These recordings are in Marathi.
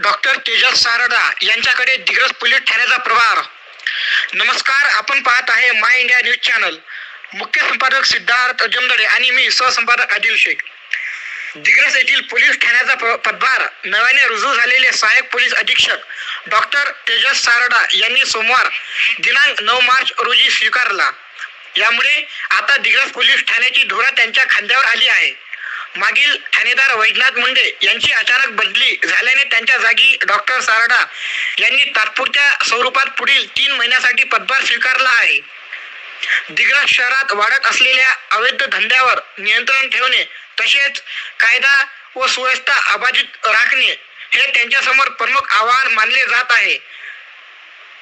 डॉक्टर तेजस सारडा यांच्याकडे दिग्रस पोलीस ठाण्याचा प्रभार. नमस्कार, आपण पाहत आहे माय इंडिया न्यूज चॅनल. मुख्य संपादक सिद्धार्थ जमदडे आणि मी सहसंपादक आदिल शेख. दिग्रस येथील पोलीस ठाण्याचा पदभार नव्याने रुजू झालेले सहाय्यक पोलीस अधीक्षक डॉक्टर तेजस सारडा यांनी सोमवार दिनांक 9 मार्च रोजी स्वीकारला. यामुळे आता दिग्रस पोलीस ठाण्याची धुरा त्यांच्या खांद्यावर आली आहे. मागील ठाणेदार वैजनाथ मुंडे यांची अचानक बदली झाल्याने त्यांच्या जागी डॉक्टर सारडा यांनी तात्पुरत्या स्वरूपात पुढील 3 महिन्यासाठी पदभार स्वीकारला आहे. दिग्रस शहरात वाढत असलेल्या अवैध धंद्यावर नियंत्रण ठेवणे तसेच कायदा व सुव्यवस्था अबाधित राखणे हे त्यांच्यासमोर प्रमुख आव्हान मानले जात आहे.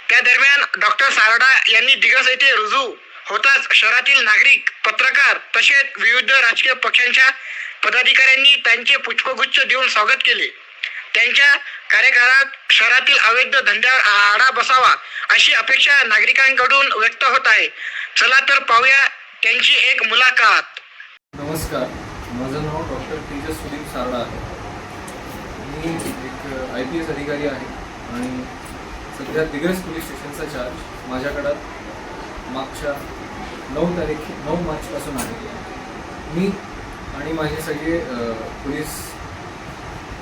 त्या दरम्यान डॉक्टर सारडा यांनी दिग्रस येथे रुजू होताच शहरातील नागरिक, पत्रकार तसेच विविध राजकीय पक्षांच्या पदाधिकाऱ्यांनी त्यांचे पुष्पगुच्छ देऊन स्वागत केले. त्यांच्या कार्यकाळात शहरातील अवैध धंद्यावर आळा बसावा अशी अपेक्षा नागरिकांकडून व्यक्त होत आहे. चला तर पाहूया त्यांची एक मुलाखत. नमस्कार, माझं नाव डॉक्टर तेजस सुदीप सारडा आहे. मी एक IPS अधिकारी आहे आणि सध्या दिग्रस पोलीस स्टेशनचा चार्ज माझ्याकडं मागच्या 9 मार्चपासून आहे. मी आणि माझे सगळे पोलीस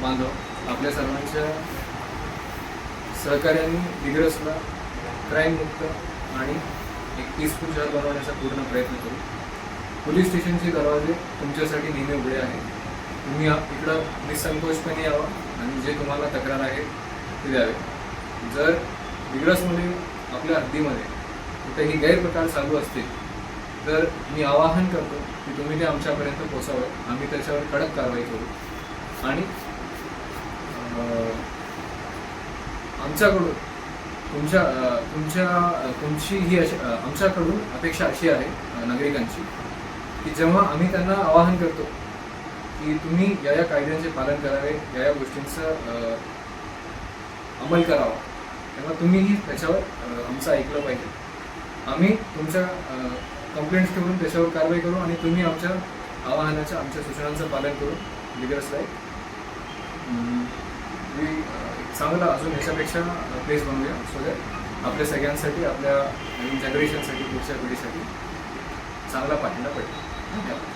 बांधव आपल्या सर्वांच्या सहकार्याने दिग्रसला क्राईममुक्त आणि एक पीसफुल शहर बनवण्याचा पूर्ण प्रयत्न करू. पोलीस स्टेशनचे दरवाजे तुमच्यासाठी नेहमी उघडे आहेत. तुम्ही इकडं निसंकोचपणे यावं आणि जे तुम्हाला तक्रार आहे ते द्यावे. जर दिग्रसमध्ये आपल्या हद्दीमध्ये कुठेही गैरप्रकार चालू असतील तर मी आवाहन करतो की तुम्ही ते आमच्यापर्यंत पोहोचावं. आम्ही त्याच्यावर कडक कारवाई करू आणि आमच्याकडून तुमची ही आमच्याकडून अपेक्षा अशी आहे नागरिकांची की जेव्हा आम्ही त्यांना आवाहन करतो की तुम्ही या कायद्यांचे पालन करावे, या गोष्टींचं अंमल करावा, तेव्हा तुम्हीही त्याच्यावर आमचं ऐकलं पाहिजे. आम्ही तुमच्या कंप्लेंट्स ठेवून त्याच्यावर कारवाई करू आणि तुम्ही आमच्या आवाहनाच्या, आमच्या सूचनांचं पालन करून दिग्रसला चांगला अजून ह्याच्यापेक्षा प्लेस बनवूया, सो दॅट आपल्या सगळ्यांसाठी, आपल्या नवीन जनरेशनसाठी, पुढच्या पिढीसाठी चांगला पाठिंबा पडेल. धन्यवाद.